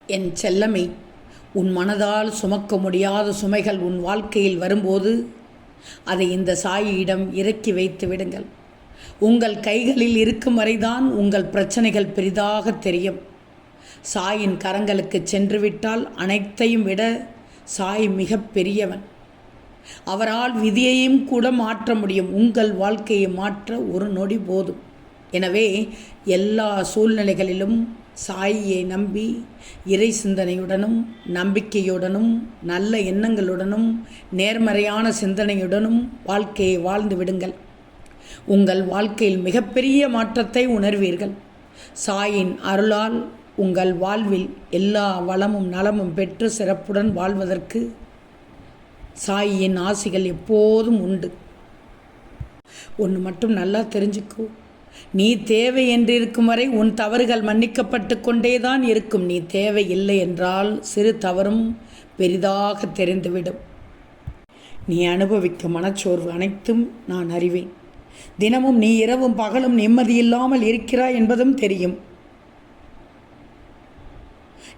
என் செல்லமே, உன் மனதால் சுமக்க முடியாத சுமைகள் உன் வாழ்க்கையில் வரும்போது அதை இந்த சாயியிடம் இறக்கி வைத்து விடுங்கள். உங்கள் கைகளில் இருக்கும் வரைதான் உங்கள் பிரச்சனைகள் பெரிதாக தெரியும். சாயின் கரங்களுக்கு சென்றுவிட்டால் அனைத்தையும் விட சாய் மிக பெரியவன். அவரால் விதியையும் கூட மாற்ற முடியும். உங்கள் வாழ்க்கையை மாற்ற ஒரு நொடி போதும். எனவே எல்லா சூழ்நிலைகளிலும் சாயியை நம்பி இறை சிந்தனையுடனும் நம்பிக்கையுடனும் நல்ல எண்ணங்களுடனும் நேர்மறையான சிந்தனையுடனும் வாழ்க்கையை வாழ்ந்து விடுங்கள். உங்கள் வாழ்க்கையில் மிகப்பெரிய மாற்றத்தை உணர்வீர்கள். சாயின் அருளால் உங்கள் வாழ்வில் எல்லா வளமும் நலமும் பெற்று சிறப்புடன் வாழ்வதற்கு சாயின் ஆசிகள் எப்போதும் உண்டு. ஒன்று மட்டும் நல்லா தெரிஞ்சுக்கோ, நீ தேவை என்றிருக்கும் வரை உன் தவறுகள் மன்னிக்கப்பட்டு கொண்டேதான் இருக்கும். நீ தேவை இல்லை என்றால் சிறு தவறும் பெரிதாக தெரிந்துவிடும். நீ அனுபவிக்கும் மனச்சோர்வு அனைத்தும் நான் அறிவேன். தினமும் நீ இரவும் பகலும் நிம்மதியில்லாமல் இருக்கிறாய் என்பதும் தெரியும்.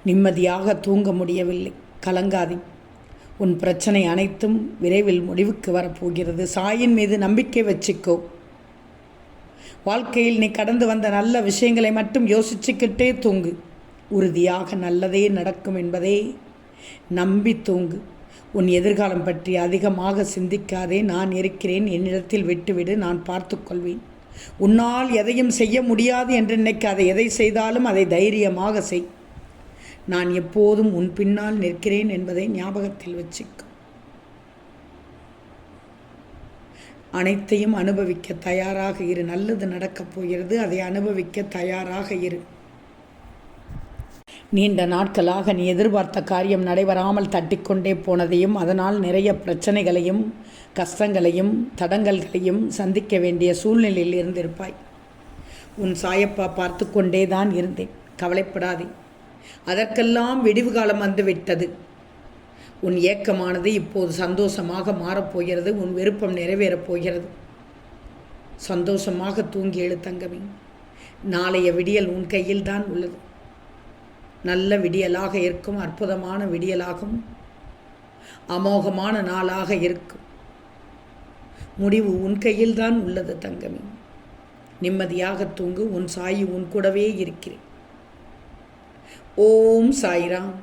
நிம்மதியாக தூங்க முடியவில்லை. கலங்காதே, உன் பிரச்சனை அனைத்தும் விரைவில் முடிவுக்கு வரப்போகிறது. சாயின் மீது நம்பிக்கை வச்சுக்கோ. வாழ்க்கையில் நீ கடந்து வந்த நல்ல விஷயங்களை மட்டும் யோசிச்சுக்கிட்டே தூங்கு. உறுதியாக நல்லதே நடக்கும் என்பதே நம்பி தூங்கு. உன் எதிர்காலம் பற்றி அதிகமாக சிந்திக்காதே. நான் இருக்கிறேன், என்னிடத்தில் விட்டுவிடு, நான் பார்த்து கொள்வேன். உன்னால் எதையும் செய்ய முடியாது என்று நினைக்காதே. எதை செய்தாலும் அதை தைரியமாக செய். நான் எப்போதும் உன் பின்னால் நிற்கிறேன் என்பதை ஞாபகத்தில் வச்சுக்கோ. அனைத்தையும் அனுபவிக்க தயாராக இரு. நல்லது நடக்கப் போகிறது, அதை அனுபவிக்க தயாராக இரு. நீண்ட நாட்களாக நீ எதிர்பார்த்த காரியம் நடைபெறாமல் தட்டிக்கொண்டே போனதையும் அதனால் நிறைய பிரச்சனைகளையும் கஷ்டங்களையும் தடங்கல்களையும் சந்திக்க வேண்டிய சூழ்நிலையில் இருந்திருப்பாய். உன் சாயப்பா பார்த்து கொண்டே தான் இருந்தேன். கவலைப்படாதே, அதற்கெல்லாம் விடிவு காலம் வந்துவிட்டது. உன் ஏக்கமானது இப்போது சந்தோஷமாக மாறப்போகிறது. உன் விருப்பம் நிறைவேறப் போகிறது. சந்தோஷமாக தூங்கி எழு தங்கமே. நாளைய விடியல் உன் கையில் தான் உள்ளது. நல்ல விடியலாக இருக்கும், அற்புதமான விடியலாகும், அமோகமான நாளாக இருக்கும். முடிவு உன் கையில் தான் உள்ளது தங்கமே. நிம்மதியாக தூங்கு. உன் சாயி உன் கூடவே இருக்கிறேன். ஓம் சாய்ராம்.